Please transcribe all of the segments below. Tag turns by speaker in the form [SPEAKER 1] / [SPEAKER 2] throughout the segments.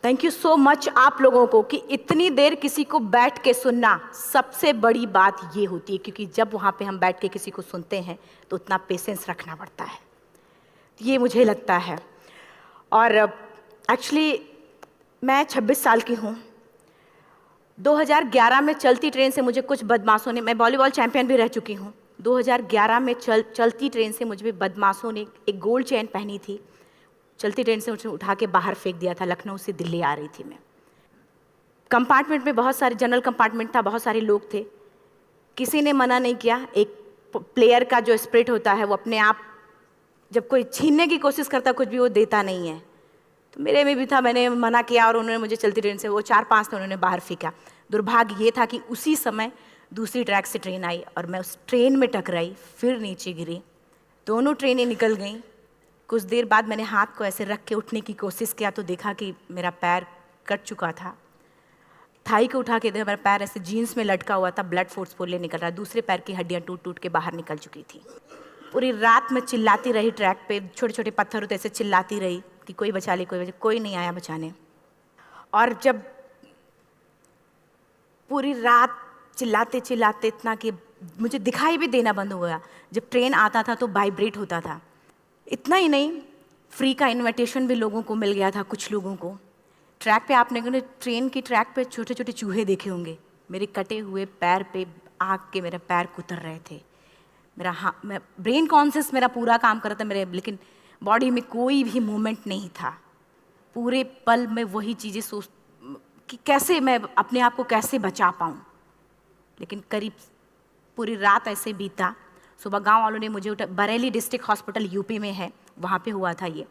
[SPEAKER 1] Thank you so much आप लोगों को कि इतनी देर किसी को बैठ के सुनना सबसे बड़ी बात ये होती है, क्योंकि जब वहाँ पे हम बैठ के किसी को सुनते हैं तो उतना पेशेंस रखना पड़ता है, ये मुझे लगता है। और एक्चुअली मैं 26 साल की हूँ। 2011 में चलती ट्रेन से मुझे कुछ बदमाशों ने, मैं वॉलीबॉल चैंपियन भी रह चुकी हूँ, 2011 में चलती ट्रेन से मुझे बदमाशों ने एक गोल्ड चेन पहनी थी, चलती ट्रेन से मुझे उठा के बाहर फेंक दिया था। लखनऊ से दिल्ली आ रही थी मैं। कंपार्टमेंट में बहुत सारे, जनरल कंपार्टमेंट था, बहुत सारे लोग थे, किसी ने मना नहीं किया। एक प्लेयर का जो स्पिरिट होता है वो अपने आप, जब कोई छीनने की कोशिश करता कुछ भी, वो देता नहीं है, तो मेरे में भी था। मैंने मना किया और उन्होंने मुझे चलती ट्रेन से, वो 4-5 थे, उन्होंने बाहर फेंका। दुर्भाग्य ये था कि उसी समय दूसरी ट्रैक से ट्रेन आई और मैं उस ट्रेन में टकराई, फिर नीचे गिरी, दोनों ट्रेनें निकल गईं। कुछ देर बाद मैंने हाथ को ऐसे रख के उठने की कोशिश किया तो देखा कि मेरा पैर कट चुका था। थाई को उठा के देखा, मेरा पैर ऐसे जीन्स में लटका हुआ था, ब्लड फोर्सफुली निकल रहा, दूसरे पैर की हड्डियाँ टूट टूट के बाहर निकल चुकी थी। पूरी रात मैं चिल्लाती रही ट्रैक पे, छोटे छोटे पत्थर होते ऐसे चिल्लाती रही कि कोई बचा ले, कोई नहीं आया बचाने। और जब पूरी रात चिल्लाते चिल्लाते इतना कि मुझे दिखाई भी देना बंद हो गया, जब ट्रेन आता था तो वाइब्रेट होता था। इतना ही नहीं, फ्री का इनविटेशन भी लोगों को मिल गया था, कुछ लोगों को। ट्रैक पे आपने ट्रेन की ट्रैक पे छोटे छोटे चूहे देखे होंगे, मेरे कटे हुए पैर पे आग के मेरे पैर कुतर रहे थे। मैं ब्रेन कॉन्शियस मेरा पूरा काम कर रहा था मेरे, लेकिन बॉडी में कोई भी मूवमेंट नहीं था। पूरे पल में वही चीज़ें सोच कि कैसे मैं अपने आप को कैसे बचा पाऊँ। लेकिन करीब पूरी रात ऐसे बीता। सुबह गांव वालों ने मुझे बरेली डिस्ट्रिक्ट हॉस्पिटल यूपी में है, वहाँ पे हुआ था ये।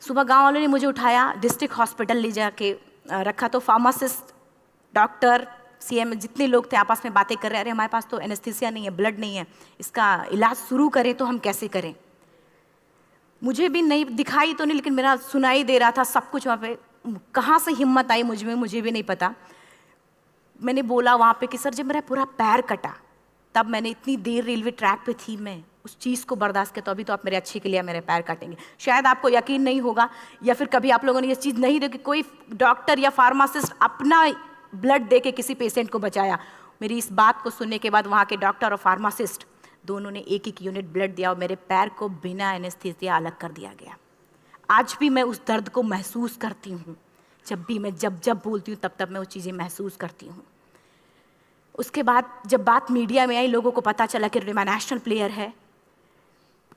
[SPEAKER 1] सुबह गांव वालों ने मुझे उठाया, डिस्ट्रिक्ट हॉस्पिटल ले जाके रखा, तो फार्मासिस्ट, डॉक्टर, सीएम जितने लोग थे आपस में बातें कर रहे, अरे हमारे पास तो एनेस्थीसिया नहीं है, ब्लड नहीं है, इसका इलाज शुरू करें तो हम कैसे करें। मुझे भी नहीं दिखाई तो नहीं, लेकिन मेरा सुनाई दे रहा था सब कुछ वहाँ पे। कहाँ से हिम्मत आई मुझ में, मुझे भी नहीं पता। मैंने बोला वहाँ पे कि सर जब मेरा पूरा पैर कटा, तब मैंने इतनी देर रेलवे ट्रैक पे थी, मैं उस चीज़ को बर्दाश्त किया, तो अभी तो आप मेरे अच्छे के लिए मेरे पैर काटेंगे। शायद आपको यकीन नहीं होगा, या फिर कभी आप लोगों ने ये चीज़ नहीं देखी, कोई डॉक्टर या फार्मासिस्ट अपना ब्लड दे के किसी पेशेंट को बचाया। मेरी इस बात को सुनने के बाद वहाँ के डॉक्टर और फार्मासिस्ट दोनों ने एक एक यूनिट ब्लड दिया और मेरे पैर को बिना एनेस्थीसिया अलग कर दिया गया। आज भी मैं उस दर्द को महसूस करती हूँ। जब भी मैं जब बोलती हूँ तब मैं वो चीज़ें महसूस करती हूँ। उसके बाद जब बात मीडिया में आई, लोगों को पता चला कि रिमा नेशनल प्लेयर है,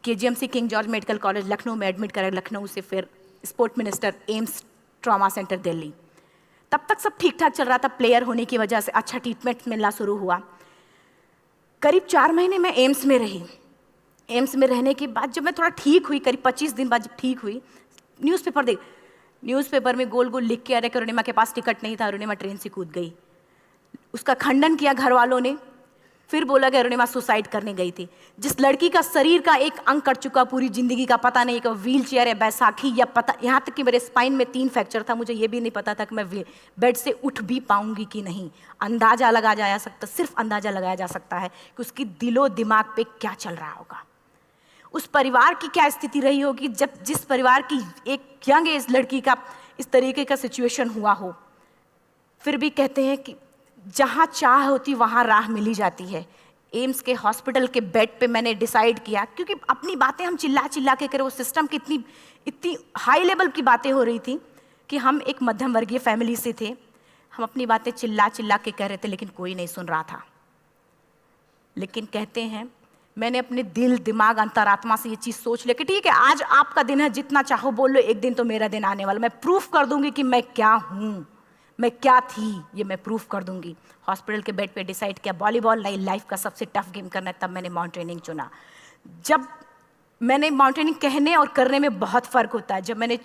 [SPEAKER 1] KGMC king George medical college Lucknow में एडमिट करा, लखनऊ से फिर sport minister, AIIMS trauma centre Delhi. तब तक सब ठीक ठाक चल रहा था, प्लेयर होने की वजह से अच्छा ट्रीटमेंट मिलना शुरू हुआ। करीब 4 महीने मैं एम्स में रही। एम्स में रहने के बाद जब मैं थोड़ा ठीक हुई, करीब 25 दिन बाद जब ठीक हुई, न्यूज़पेपर में गोल गोल लिख के आ रहे कि अरुणिमा के पास टिकट नहीं था, अरुणिमा ट्रेन से कूद गई। उसका खंडन किया घर वालों ने, फिर बोला कि अरुणिमा सुसाइड करने गई थी। जिस लड़की का शरीर का एक अंग कट चुका, पूरी जिंदगी का पता नहीं कि व्हील चेयर है, बैसाखी या पता, यहाँ तक कि मेरे स्पाइन में 3 फ्रैक्चर था, मुझे ये भी नहीं पता था कि मैं बेड से उठ भी पाऊंगी कि नहीं। अंदाजा लगाया जा सकता, सिर्फ अंदाजा लगाया जा सकता है कि उसकी दिलो दिमाग पे क्या चल रहा होगा, उस परिवार की क्या स्थिति रही होगी जब जिस परिवार की एक यंग एज लड़की का इस तरीके का सिचुएशन हुआ हो। फिर भी कहते हैं कि जहाँ चाह होती वहाँ राह मिली जाती है। एम्स के हॉस्पिटल के बेड पे मैंने डिसाइड किया, क्योंकि अपनी बातें हम चिल्ला चिल्ला के करें, वो सिस्टम की इतनी हाई लेवल की बातें हो रही थी कि हम एक मध्यम वर्गीय फैमिली से थे, हम अपनी बातें चिल्ला चिल्ला के कह रहे थे, लेकिन कोई नहीं सुन रहा था। लेकिन कहते हैं मैंने अपने दिल दिमाग अंतरात्मा से ये चीज़ सोच लिया कि ठीक है, आज आपका दिन है, जितना चाहो बोल लो, एक दिन तो मेरा दिन आने वाला, मैं प्रूफ कर दूंगी कि मैं क्या हूँ, मैं क्या थी, ये मैं प्रूफ कर दूंगी। हॉस्पिटल के बेड पे डिसाइड किया वॉलीबॉल लाइफ का सबसे टफ गेम करना है, तब मैंने माउंटेनिंग चुना। जब मैंने माउंटेनिंग कहने और करने में बहुत फ़र्क होता है। जब मैंने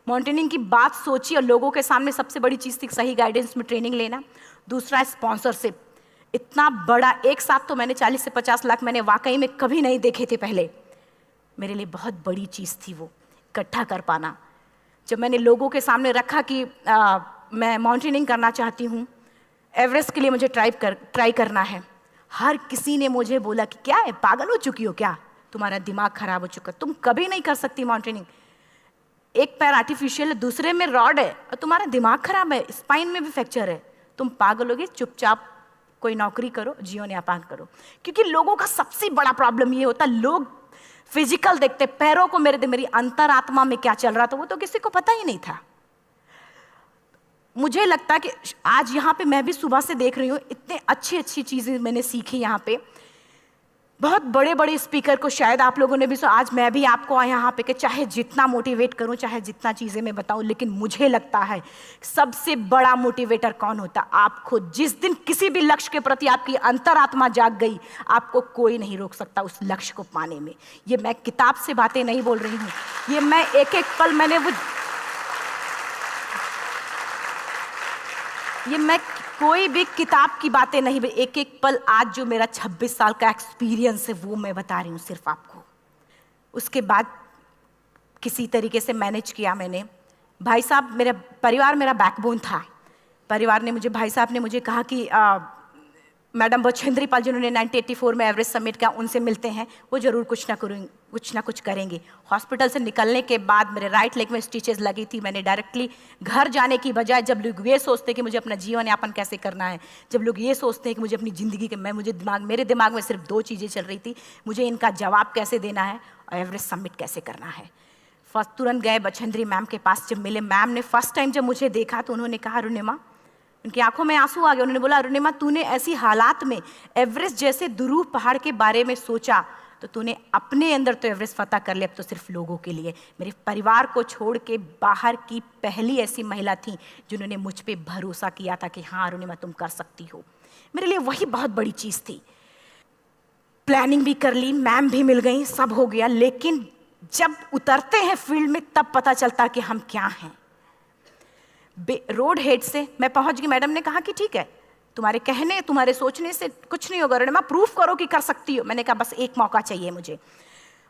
[SPEAKER 1] माउंटेनिंग की बात सोची और लोगों के सामने, सबसे बड़ी चीज़ थी सही गाइडेंस में ट्रेनिंग लेना, दूसरा स्पॉन्सरशिप। इतना बड़ा एक साथ तो मैंने 40 से 50 लाख मैंने वाकई में कभी नहीं देखे थे पहले। मेरे लिए बहुत बड़ी चीज़ थी वो इकट्ठा कर पाना। जब मैंने लोगों के सामने रखा कि मैं माउंटेनिंग करना चाहती हूँ, एवरेस्ट के लिए मुझे ट्राई करना है, हर किसी ने मुझे बोला कि क्या है, पागल हो चुकी हो क्या, तुम्हारा दिमाग खराब हो चुका, तुम कभी नहीं कर सकती माउंटेनिंग। एक पैर आर्टिफिशियल है, दूसरे में रॉड है, और तुम्हारा दिमाग खराब है, स्पाइन में भी फ्रैक्चर है, तुम पागल होगे, चुपचाप कोई नौकरी करो, जीवन यापन करो। क्योंकि लोगों का सबसे बड़ा प्रॉब्लम ये होता, लोग फिजिकल देखते, पैरों को मेरी अंतरात्मा में क्या चल रहा था वो तो किसी को पता ही नहीं था। मुझे लगता है कि आज यहाँ पे मैं भी सुबह से देख रही हूँ, इतने अच्छी अच्छी चीज़ें मैंने सीखी यहाँ पे। बहुत बड़े बड़े स्पीकर को शायद आप लोगों ने भी सुना, आज मैं भी आपको यहाँ पे कि चाहे जितना मोटिवेट करूँ, चाहे जितना चीज़ें मैं बताऊँ, लेकिन मुझे लगता है सबसे बड़ा मोटिवेटर कौन होता, आप खुद। जिस दिन किसी भी लक्ष्य के प्रति आपकी अंतरात्मा जाग गई, आपको कोई नहीं रोक सकता उस लक्ष्य को पाने में। ये मैं किताब से बातें नहीं बोल रही हूँ, ये मैं एक एक पल मैंने ये मैं कोई भी किताब की बातें नहीं, एक एक पल आज जो मेरा 26 साल का एक्सपीरियंस है वो मैं बता रही हूँ सिर्फ आपको। उसके बाद किसी तरीके से मैनेज किया मैंने। भाई साहब, मेरा परिवार मेरा बैकबोन था। परिवार ने मुझे, भाई साहब ने मुझे कहा कि मैडम बछेंद्री पाल जिन्होंने 1984 में एवरेस्ट समिट किया, उनसे मिलते हैं, वो जरूर कुछ ना कुछ करेंगे। हॉस्पिटल से निकलने के बाद मेरे राइट लेग में स्टिचेस लगी थी। मैंने डायरेक्टली घर जाने की बजाय, जब लोग ये सोचते हैं कि मुझे अपना जीवन यापन कैसे करना है, जब लोग ये सोचते हैं कि मुझे अपनी ज़िंदगी के मेरे दिमाग में सिर्फ 2 चीज़ें चल रही थी, मुझे इनका जवाब कैसे देना है और एवरेस्ट समिट कैसे करना है। फर्स्ट तुरंत गए बछेंद्री मैम के पास। जब मिले, मैम ने फर्स्ट टाइम जब मुझे देखा तो उन्होंने कहा, अरुणिमा, उनकी आंखों में आंसू आ गए। उन्होंने बोला, अरुणिमा, तूने ऐसी हालात में एवरेस्ट जैसे दुरूह पहाड़ के बारे में सोचा तो तूने अपने अंदर तो एवरेस्ट फतह कर लिया, अब तो सिर्फ लोगों के लिए। मेरे परिवार को छोड़ के बाहर की पहली ऐसी महिला थी जिन्होंने मुझ पे भरोसा किया था कि हाँ अरुणिमा, तुम कर सकती हो। मेरे लिए वही बहुत बड़ी चीज़ थी। प्लानिंग भी कर ली, मैम भी मिल गई, सब हो गया। लेकिन जब उतरते हैं फील्ड में तब पता चलता कि हम क्या हैं। रोड हेड से मैं पहुंच गई। मैडम ने कहा कि ठीक है, तुम्हारे कहने, तुम्हारे सोचने से कुछ नहीं होगा अरुणिमा, प्रूफ करो कि कर सकती हो। मैंने कहा बस एक मौका चाहिए मुझे।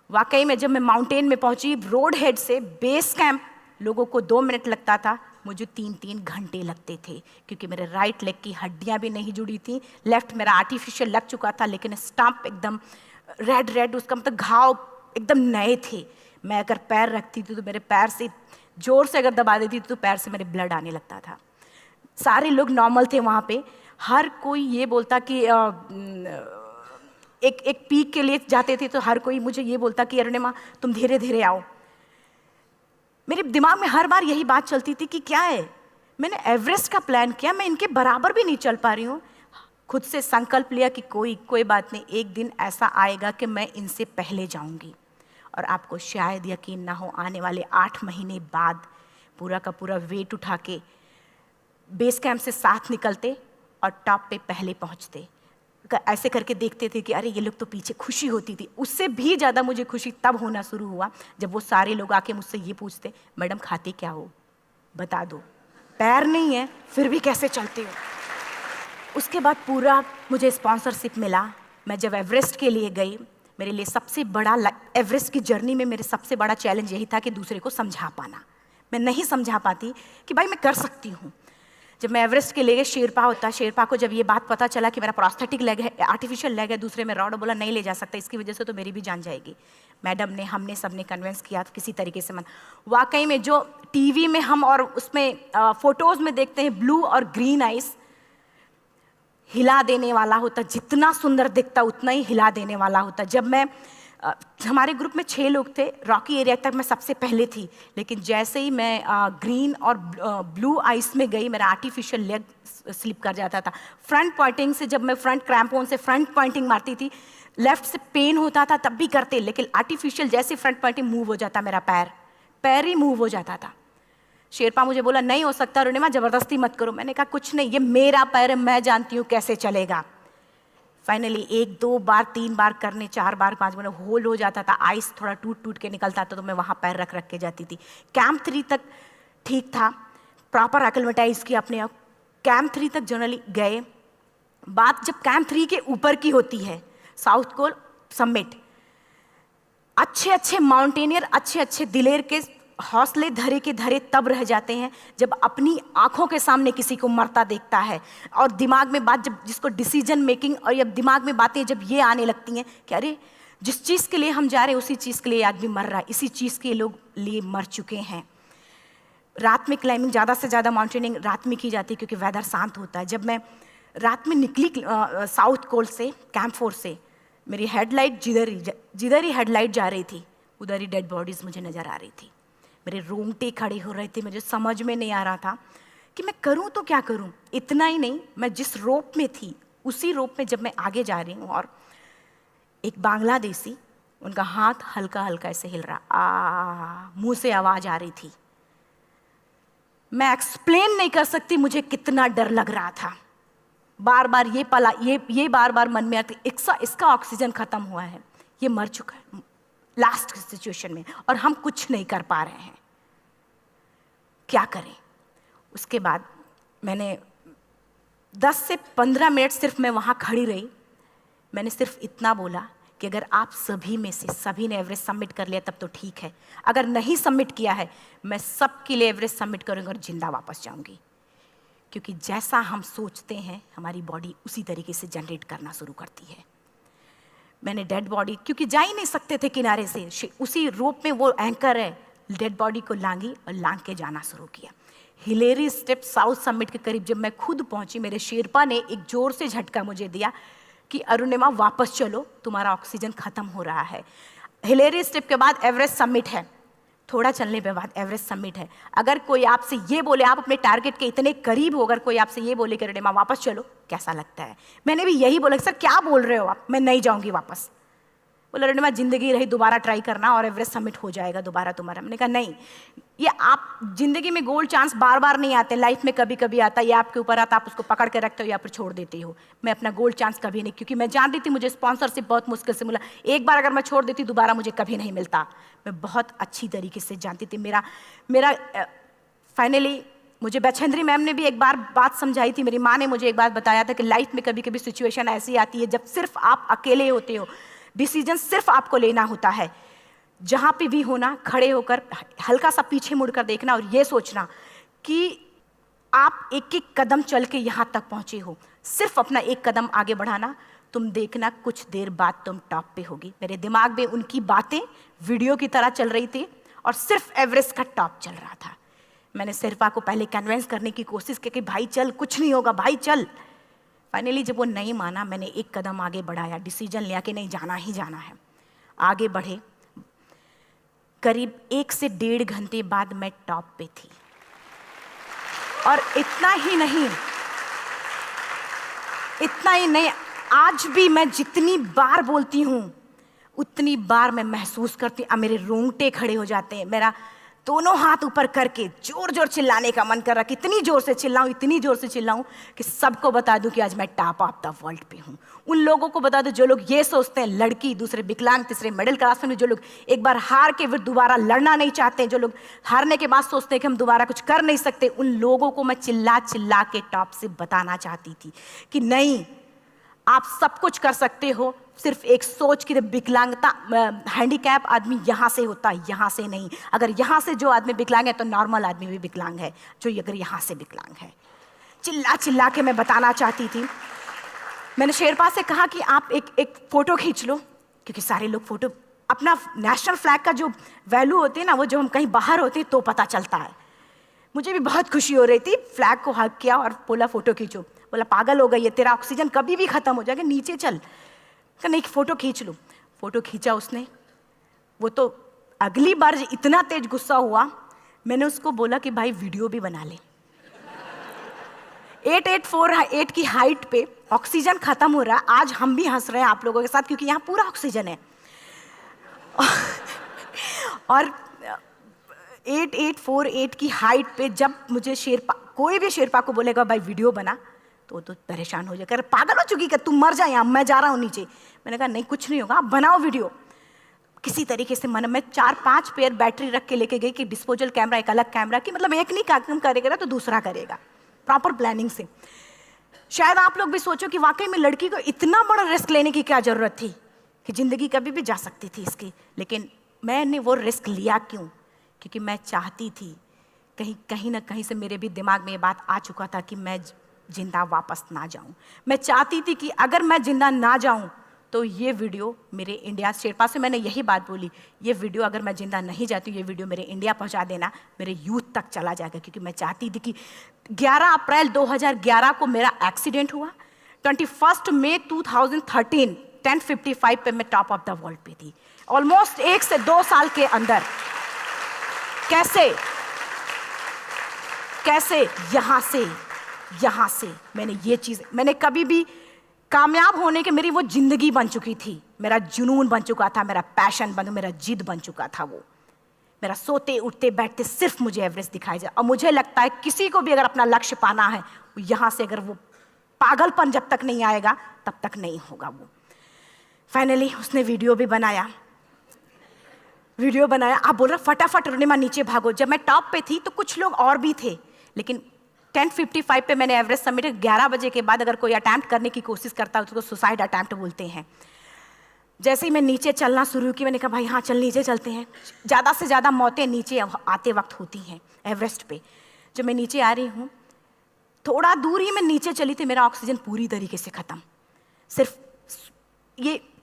[SPEAKER 1] वाकई में जब मैं माउंटेन में पहुंची, रोड हेड से बेस कैंप लोगों को 2 मिनट लगता था, मुझे 3-3 घंटे लगते थे, क्योंकि मेरे राइट लेग की हड्डियां भी नहीं जुड़ी थी। लेफ्ट मेरा आर्टिफिशियल लग चुका था, लेकिन स्टंप एकदम रेड, उसका मतलब घाव एकदम नए थे। मैं अगर पैर रखती थी तो मेरे पैर से जोर से अगर दबा देती थी तो पैर से मेरे ब्लड आने लगता था। सारे लोग नॉर्मल थे वहाँ पे। हर कोई ये बोलता कि एक पीक के लिए जाते थे तो हर कोई मुझे ये बोलता कि अरुणिमा, तुम धीरे धीरे आओ। मेरे दिमाग में हर बार यही बात चलती थी कि क्या है, मैंने एवरेस्ट का प्लान किया, मैं इनके बराबर भी नहीं चल पा रही हूँ। खुद से संकल्प लिया कि कोई बात नहीं, एक दिन ऐसा आएगा कि मैं इनसे पहले जाऊँगी। और आपको शायद यकीन ना हो, आने वाले 8 महीने बाद पूरा का पूरा वेट उठा के बेस कैंप से साथ निकलते और टॉप पे पहले पहुंचते। ऐसे करके देखते थे कि अरे ये लोग तो पीछे। खुशी होती थी। उससे भी ज़्यादा मुझे खुशी तब होना शुरू हुआ जब वो सारे लोग आके मुझसे ये पूछते, मैडम खाते क्या हो, बता दो, पैर नहीं है फिर भी कैसे चलते हो। उसके बाद पूरा मुझे स्पॉन्सरशिप मिला। मैं जब एवरेस्ट के लिए गई, मेरे लिए सबसे बड़ा, एवरेस्ट की जर्नी में मेरे सबसे बड़ा चैलेंज यही था कि दूसरे को समझा पाना। मैं नहीं समझा पाती कि भाई मैं कर सकती हूँ। जब मैं एवरेस्ट के लिए गई, शेरपा होता, शेरपा को जब ये बात पता चला कि मेरा प्रोस्थेटिक लेग है, आर्टिफिशियल लेग है, दूसरे में रॉड, बोला नहीं ले जा सकता, इसकी वजह से तो मेरी भी जान जाएगी। मैडम ने, हमने सबने कन्विंस किया किसी तरीके से। मन वाकई में जो टीवी में हम और उसमें फोटोज़ में देखते हैं, ब्लू और ग्रीन आइस, हिला देने वाला होता। जितना सुंदर दिखता उतना ही हिला देने वाला होता। जब मैं हमारे ग्रुप में 6 लोग थे, रॉकी एरिया तक मैं सबसे पहले थी, लेकिन जैसे ही मैं ग्रीन और ब्लू आइस में गई, मेरा आर्टिफिशियल लेग स्लिप कर जाता था। फ्रंट पॉइंटिंग से, जब मैं फ्रंट क्रैम्पोन से फ्रंट पॉइंटिंग मारती थी, लेफ्ट से पेन होता था तब भी करते, लेकिन आर्टिफिशियल जैसे फ्रंट पॉइंटिंग मूव हो जाता, मेरा पैर ही मूव हो जाता था। शेरपा मुझे बोला नहीं हो सकता अरुणिमा, जबरदस्ती मत करो। मैंने कहा कुछ नहीं, ये मेरा पैर है, मैं जानती हूँ कैसे चलेगा। फाइनली 1, 2 बार, 3 बार करने, 4 बार, 5 बार होल हो जाता था। आइस थोड़ा टूट के निकलता था तो मैं वहाँ पैर रख के जाती थी। कैंप 3 तक ठीक था, प्रॉपर एक्लेमेटाइज किया अपने आप। कैंप 3 तक जनरली गए। बात जब कैंप 3 के ऊपर की होती है, साउथ कोल समिट, अच्छे माउंटेनियर, अच्छे दिलेर के हौसले धरे के धरे तब रह जाते हैं जब अपनी आंखों के सामने किसी को मरता देखता है, और दिमाग में बात जब जिसको डिसीजन मेकिंग और जब दिमाग में बातें जब ये आने लगती हैं कि अरे जिस चीज़ के लिए हम जा रहे हैं उसी चीज़ के लिए आदमी मर रहा है, इसी चीज़ के लोग लिए मर चुके हैं। रात में क्लाइंबिंग, ज़्यादा से ज़्यादा माउंटेनिंग रात में की जाती है क्योंकि वेदर शांत होता है। जब मैं रात में निकली साउथ कोल्ड से, कैंप 4 से, मेरी हेडलाइट जिधर ही हेडलाइट जा रही थी उधर ही डेड बॉडीज़ मुझे नज़र आ रही थी। मेरे रोंगटे खड़े हो रहे थे, मुझे समझ में नहीं आ रहा था कि मैं करूं तो क्या करूं। इतना ही नहीं, मैं जिस रोप में थी उसी रोप में जब मैं आगे जा रही हूं और एक बांग्लादेशी, उनका हाथ हल्का हल्का ऐसे हिल रहा, मुंह से आवाज़ आ रही थी। मैं एक्सप्लेन नहीं कर सकती मुझे कितना डर लग रहा था। बार बार ये बार बार मन में आती, इसका ऑक्सीजन खत्म हुआ है, ये मर चुका है लास्ट सिचुएशन में, और हम कुछ नहीं कर पा रहे हैं, क्या करें। उसके बाद मैंने 10 से 15 मिनट सिर्फ मैं वहाँ खड़ी रही। मैंने सिर्फ इतना बोला कि अगर आप सभी में से सभी ने एवरेस्ट सबमिट कर लिया तब तो ठीक है, अगर नहीं सबमिट किया है मैं सबके लिए एवरेस्ट सबमिट करूँगी और जिंदा वापस जाऊँगी। क्योंकि जैसा हम सोचते हैं हमारी बॉडी उसी तरीके से जनरेट करना शुरू करती है। मैंने डेड बॉडी, क्योंकि जा ही नहीं सकते थे किनारे से, उसी रोप में वो एंकर है, डेड बॉडी को लांगी और लांग के जाना शुरू किया। हिलेरी स्टेप साउथ समिट के करीब जब मैं खुद पहुंची, मेरे शेरपा ने एक जोर से झटका मुझे दिया कि अरुणिमा वापस चलो, तुम्हारा ऑक्सीजन खत्म हो रहा है। हिलेरी स्टेप के बाद एवरेस्ट समिट है, थोड़ा चलने के बाद एवरेस्ट समिट है। अगर कोई आपसे ये बोले, आप अपने टारगेट के इतने करीब हो, अगर कोई आपसे ये बोले कि अरुणिमा वापस चलो, कैसा लगता है? मैंने भी यही बोला, सर क्या बोल रहे हो आप, मैं नहीं जाऊंगी वापस। बोला अरुणिमा जिंदगी रही, दोबारा ट्राई करना और एवरेस्ट समिट हो जाएगा दोबारा तुम्हारा। मैंने कहा नहीं, ये आप जिंदगी में गोल्ड चांस बार बार नहीं आते, लाइफ में कभी कभी आता है, ये आपके ऊपर आता, आप उसको पकड़ के रखते हो या फिर छोड़ देते हो। मैं अपना गोल्ड चांस कभी नहीं, क्योंकि मैं जान रही थी मुझे स्पॉन्सरशिप बहुत मुश्किल से मिला, एक बार अगर मैं छोड़ देती दोबारा मुझे कभी नहीं मिलता। मैं बहुत अच्छी तरीके से जानती थी। मेरा फाइनली मुझे बछेंद्री मैम ने भी एक बार बात समझाई थी, मेरी माँ ने मुझे एक बात बताया था कि लाइफ में कभी कभी सिचुएशन ऐसी आती है जब सिर्फ आप अकेले होते हो, डिसीजन सिर्फ आपको लेना होता है। जहाँ पे भी होना, खड़े होकर हल्का सा पीछे मुड़कर देखना और ये सोचना कि आप एक एक कदम चल के यहाँ तक पहुँचे हो, सिर्फ अपना एक कदम आगे बढ़ाना, तुम देखना कुछ देर बाद तुम टॉप पे होगी। मेरे दिमाग में उनकी बातें वीडियो की तरह चल रही थी और सिर्फ एवरेस्ट का टॉप चल रहा था। मैंने शेरपा को पहले कन्विंस करने की कोशिश की कि भाई चल, कुछ नहीं होगा भाई चल। फाइनली जब वो नहीं माना, मैंने एक कदम आगे बढ़ाया, डिसीजन लिया कि नहीं, जाना ही जाना है। आगे बढ़े, करीब 1 से 1.5 घंटे बाद मैं टॉप पे थी। और इतना ही नहीं, आज भी मैं जितनी बार बोलती हूँ उतनी बार मैं महसूस करती हूँ, मेरे रोंगटे खड़े हो जाते हैं, मेरा दोनों हाथ ऊपर करके जोर जोर चिल्लाने का मन कर रहा, कितनी जोर से चिल्लाऊं कि सबको बता दूं कि आज मैं टॉप ऑफ द वर्ल्ड पे हूं। उन लोगों को बता दूं जो लोग ये सोचते हैं, लड़की, दूसरे विकलांग, तीसरे मिडिल क्लास में, जो लोग एक बार हार के फिर दोबारा लड़ना नहीं चाहते, जो लोग हारने के बाद सोचते हैं कि हम दोबारा कुछ कर नहीं सकते, उन लोगों को मैं चिल्ला चिल्ला के टॉप से बताना चाहती थी कि नहीं, आप सब कुछ कर सकते हो। सिर्फ एक सोच की विकलांगता, हैंडीकैप आदमी यहाँ से होता है, यहाँ से नहीं। अगर यहाँ से जो आदमी विकलांग है तो नॉर्मल आदमी भी विकलांग है, जो अगर यहाँ से विकलांग है। चिल्ला चिल्ला के मैं बताना चाहती थी। मैंने शेरपा से कहा कि आप एक फ़ोटो खींच लो, क्योंकि सारे लोग फ़ोटो, अपना नेशनल फ्लैग का जो वैल्यू होती है ना, वो जो हम कहीं बाहर होते हैं तो पता चलता है। मुझे भी बहुत खुशी हो रही थी, फ्लैग को हग किया और बोला फ़ोटो खींचो। बोला पागल हो गई है, तेरा ऑक्सीजन कभी भी ख़त्म हो जाएगा, नीचे चल। नहीं, फ़ोटो खींच लो। फ़ोटो खींचा उसने। वो तो अगली बार इतना तेज गुस्सा हुआ, मैंने उसको बोला कि भाई वीडियो भी बना ले। 884 की हाइट पे ऑक्सीजन खत्म हो रहा है। आज हम भी हंस रहे हैं आप लोगों के साथ, क्योंकि यहाँ पूरा ऑक्सीजन है। और 8848 की हाइट पे जब मुझे शेरपा, कोई भी शेरपा को बोलेगा भाई वीडियो बना, तो परेशान हो जाएगा, पागल हो चुकी क्या, तुम मर जाए, यहाँ मैं जा रहा हूँ नीचे। मैंने कहा नहीं, कुछ नहीं होगा, आप बनाओ वीडियो। किसी तरीके से मैं 4-5 पेयर बैटरी रख के लेके गई कि डिस्पोजल कैमरा, एक अलग कैमरा की, मतलब एक नहीं काम करेगा तो दूसरा करेगा, प्रॉपर प्लानिंग से। शायद आप लोग भी सोचो कि वाकई में लड़की को इतना बड़ा रिस्क लेने की क्या जरूरत थी, कि जिंदगी कभी भी जा सकती थी इसकी। लेकिन मैंने वो रिस्क लिया क्यों? क्योंकि मैं चाहती थी, कहीं ना कहीं से मेरे भी दिमाग में ये बात आ चुका था कि मैं जिंदा वापस ना जाऊं। मैं चाहती थी कि अगर मैं जिंदा ना जाऊं तो ये वीडियो मेरे इंडिया, शेरपा से मैंने यही बात बोली, ये वीडियो अगर मैं जिंदा नहीं जाती ये वीडियो मेरे इंडिया पहुंचा देना, मेरे यूथ तक चला जाएगा। क्योंकि मैं चाहती थी कि 11 अप्रैल 2011 को मेरा एक्सीडेंट हुआ, 21 मई 2013 10:55 पे मैं टॉप ऑफ द वर्ल्ड पे थी। ऑलमोस्ट 1 से 2 साल के अंदर कैसे यहाँ से मैंने ये चीज़, मैंने कभी भी कामयाब होने के, मेरी वो जिंदगी बन चुकी थी, मेरा जुनून बन चुका था, मेरा पैशन मेरा जिद बन चुका था। वो मेरा सोते उठते बैठते सिर्फ मुझे एवरेस्ट दिखाई जाए। और मुझे लगता है किसी को भी अगर अपना लक्ष्य पाना है, यहाँ से अगर वो पागलपन जब तक नहीं आएगा तब तक नहीं होगा। वो फाइनली उसने वीडियो बनाया। आप बोल रहे फटाफट रुनिमा नीचे भागो। जब मैं टॉप पे थी तो कुछ लोग और भी थे, लेकिन 10:55 पे मैंने एवरेस्ट समिट, 11 बजे के बाद अगर कोई अटैम्प्ट करने की कोशिश करता है उसको सुसाइड अटैम्प्ट बोलते हैं। जैसे ही मैं नीचे चलना शुरू की, मैंने कहा भाई हाँ चल नीचे चलते हैं। ज़्यादा से ज़्यादा मौतें नीचे आते वक्त होती हैं एवरेस्ट पे। जब मैं नीचे आ रही हूँ, थोड़ा दूर ही मैं नीचे चली थी, मेरा ऑक्सीजन पूरी तरीके से ख़त्म।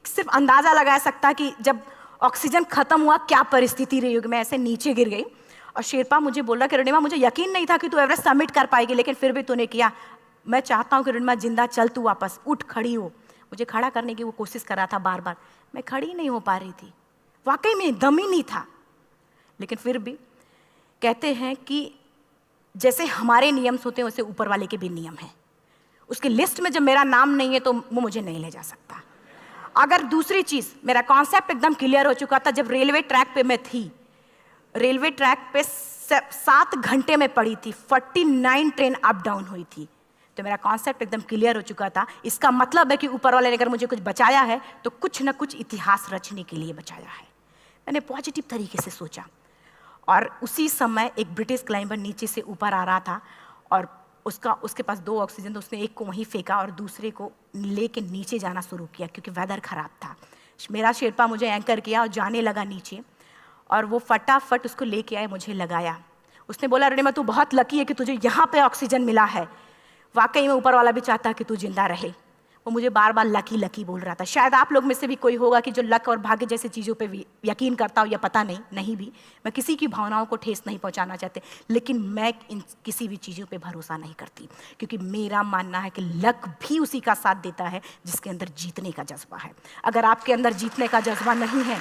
[SPEAKER 1] सिर्फ अंदाज़ा लगा सकता कि जब ऑक्सीजन ख़त्म हुआ क्या परिस्थिति रही होगी। मैं ऐसे नीचे गिर गई और शेरपा मुझे बोल रहा कि रुनिमा मुझे यकीन नहीं था कि तू एवरेस्ट सबमिट कर पाएगी, लेकिन फिर भी तूने किया। मैं चाहता हूँ कि रुनिमा जिंदा चल, तू वापस उठ, खड़ी हो। मुझे खड़ा करने की वो कोशिश कर रहा था बार बार, मैं खड़ी नहीं हो पा रही थी, वाकई में दम ही नहीं था। लेकिन फिर भी कहते हैं कि जैसे हमारे नियम होते हैं वैसे ऊपर वाले के भी नियम हैं। उसकी लिस्ट में जब मेरा नाम नहीं है तो वो मुझे नहीं ले जा सकता। अगर दूसरी चीज़, मेरा कॉन्सेप्ट एकदम क्लियर हो चुका था। जब रेलवे ट्रैक पे मैं थी, रेलवे ट्रैक पे 7 घंटे में पड़ी थी, 49 ट्रेन अप डाउन हुई थी, तो मेरा कॉन्सेप्ट एकदम क्लियर हो चुका था। इसका मतलब है कि ऊपर वाले ने अगर मुझे कुछ बचाया है तो कुछ ना कुछ इतिहास रचने के लिए बचाया है। मैंने पॉजिटिव तरीके से सोचा। और उसी समय एक ब्रिटिश क्लाइंबर नीचे से ऊपर आ रहा था और उसके पास 2 ऑक्सीजन, तो उसने एक को वहीं फेंका और दूसरे को लेके नीचे जाना शुरू किया क्योंकि वेदर ख़राब था। मेरा शेरपा मुझे एंकर किया और जाने लगा नीचे, और वो फटाफट उसको लेके आए, मुझे लगाया। उसने बोला रुनिमा तू बहुत लकी है कि तुझे यहाँ पे ऑक्सीजन मिला है। वाकई में ऊपर वाला भी चाहता है कि तू जिंदा रहे। वो मुझे बार बार लकी लकी बोल रहा था। शायद आप लोग में से भी कोई होगा कि जो लक और भाग्य जैसी चीज़ों पे यकीन करता हो, या पता नहीं भी। मैं किसी की भावनाओं को ठेस नहीं पहुंचाना चाहते, लेकिन मैं इन किसी भी चीज़ों पे भरोसा नहीं करती, क्योंकि मेरा मानना है कि लक भी उसी का साथ देता है जिसके अंदर जीतने का जज्बा है। अगर आपके अंदर जीतने का जज्बा नहीं है,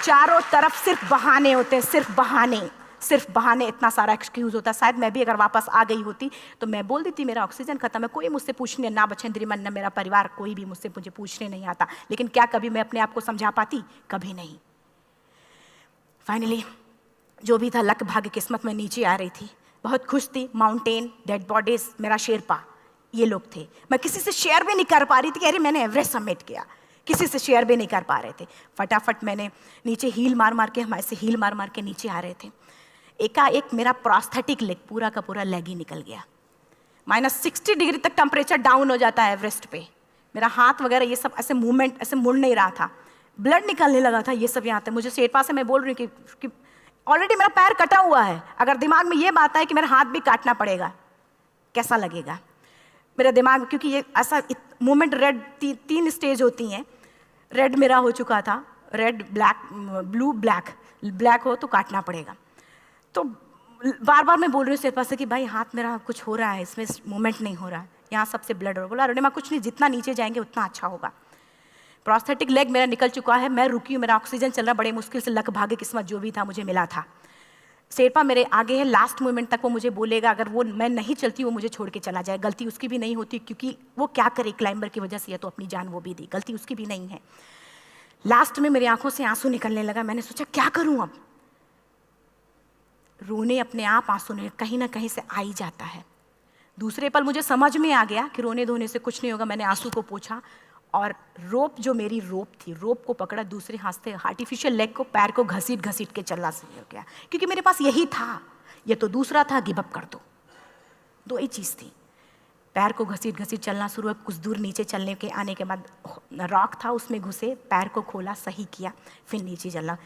[SPEAKER 1] चारों तरफ सिर्फ बहाने होते हैं, सिर्फ बहाने, इतना सारा एक्सक्यूज़ होता है। शायद मैं भी अगर वापस आ गई होती तो मैं बोल देती मेरा ऑक्सीजन खत्म है, कोई मुझसे पूछने ना बचेंद्री मन न मेरा परिवार, कोई भी मुझसे मुझे पूछने नहीं आता। लेकिन क्या कभी मैं अपने आप को समझा पाती? कभी नहीं। फाइनली जो भी था, लक भाग्य किस्मत में नीचे आ रही थी, बहुत खुश थी। माउंटेन, डेड बॉडीज, मेरा शेरपा, ये लोग थे। मैं किसी से शेयर भी नहीं कर पा रही थी कि अरे मैंने एवरेस्ट सबमिट किया, किसी से शेयर भी नहीं कर पा रहे थे। फटाफट मैंने नीचे हील मार के, हमारे से हील मार के नीचे आ रहे थे। एकाएक मेरा प्रोस्थेटिक लेग, पूरा का पूरा लेग ही निकल गया। -60 डिग्री तक टेम्परेचर डाउन हो जाता है एवरेस्ट पे। मेरा हाथ वगैरह ये सब ऐसे मूवमेंट, ऐसे मुड़ नहीं रहा था, ब्लड निकलने लगा था, ये सब यहाँ तक। मुझे शेरपा से मैं बोल रही हूँ कि ऑलरेडी मेरा पैर कटा हुआ है, अगर दिमाग में ये बात है कि मेरा हाथ भी काटना पड़ेगा, कैसा लगेगा मेरा दिमाग। क्योंकि ये ऐसा मूवमेंट, रेड 3 स्टेज होती हैं। रेड मेरा हो चुका था, रेड, ब्लैक, ब्लू, ब्लैक हो तो काटना पड़ेगा। तो बार बार मैं बोल रही हूँ शेरपा से कि भाई हाथ मेरा कुछ हो रहा है, इसमें मूवमेंट नहीं हो रहा है, यहाँ सबसे ब्लड हो रहा है। बोला रुनिमा कुछ नहीं, जितना नीचे जाएंगे उतना अच्छा होगा। प्रोस्थेटिक लेग मेरा निकल चुका है, मैं रुकी हूँ, मेरा ऑक्सीजन चल रहा, बड़े मुश्किल से, लक भाग्य किस्मत जो भी था मुझे मिला था। शेरपा मेरे आगे है, लास्ट मोमेंट तक वो मुझे बोलेगा, अगर वो मैं नहीं चलती वो मुझे छोड़ के चला जाए। गलती उसकी भी नहीं होती, क्योंकि वो क्या करे, क्लाइंबर की वजह से, या तो अपनी जान वो भी दी, गलती उसकी भी नहीं है। लास्ट में मेरी आंखों से आंसू निकलने लगा। मैंने सोचा क्या करूँ अब, रोने अपने आप आंसू ने कहीं ना कहीं से आ ही जाता है। दूसरे पल मुझे समझ में आ गया कि रोने धोने से कुछ नहीं होगा। मैंने आंसू को पोंछा और रोप, जो मेरी रोप थी, रोप को पकड़ा, दूसरे हाथ से आर्टिफिशियल लेग को, पैर को घसीट के चलना शुरू हो गया, क्योंकि मेरे पास यही था, ये तो दूसरा था, गिव अप कर दो ही चीज़ थी। पैर को घसीट चलना शुरू हुआ। कुछ दूर नीचे चलने के आने के बाद रॉक था, उसमें घुसे, पैर को खोला, सही किया, फिर नीचे चलना।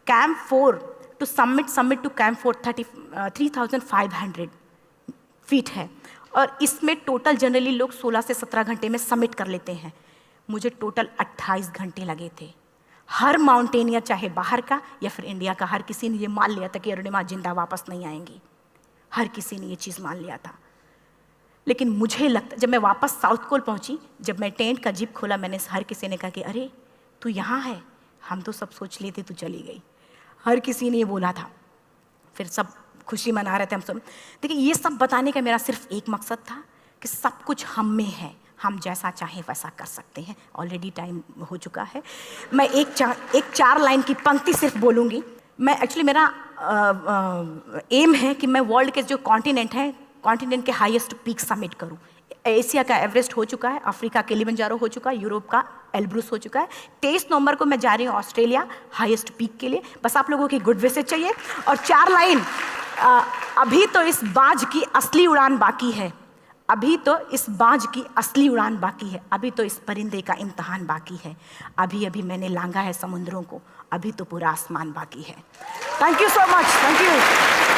[SPEAKER 1] Camp 4 to summit to camp 4 3,500 feet है, और इसमें टोटल जनरली लोग 16 से 17 घंटे में समिट कर लेते हैं। मुझे टोटल 28 घंटे लगे थे। हर माउंटेनियर, चाहे बाहर का या फिर इंडिया का, हर किसी ने ये मान लिया था कि अरुणिमा जिंदा वापस नहीं आएंगी। हर किसी ने ये चीज़ मान लिया था। लेकिन मुझे लगता, जब मैं वापस साउथ कोल पहुंची, जब मैं टेंट का जिप खोला, मैंने हर किसी ने कहा कि अरे तू यहाँ है, हम तो सब सोच लिए थे तू चली गई। हर किसी ने ये बोला था। फिर सब खुशी मना रहे थे हम सब। देखिए, ये सब बताने का मेरा सिर्फ एक मकसद था कि सब कुछ हम में है, हम जैसा चाहें वैसा कर सकते हैं। ऑलरेडी टाइम हो चुका है। मैं एक 4 लाइन की पंक्ति सिर्फ बोलूँगी। मैं एक्चुअली, मेरा एम है कि मैं वर्ल्ड के जो कॉन्टिनेंट हैं, कॉन्टिनेंट के हाईएस्ट पीक समिट करूं। एशिया का एवरेस्ट हो चुका है, अफ्रीका किलिमंजारो हो चुका है, यूरोप का एल्ब्रूस हो चुका है। 23 नवंबर को मैं जा रही हूँ ऑस्ट्रेलिया हाईएस्ट पीक के लिए। बस आप लोगों की गुड विशेस चाहिए। और 4 लाइन, अभी तो इस बाज की असली उड़ान बाकी है, अभी तो इस बाज की असली उड़ान बाकी है, अभी तो इस परिंदे का इम्तहान बाकी है, अभी अभी मैंने लांघा है समुद्रों को, अभी तो पूरा आसमान बाकी है। Thank you so much, thank you.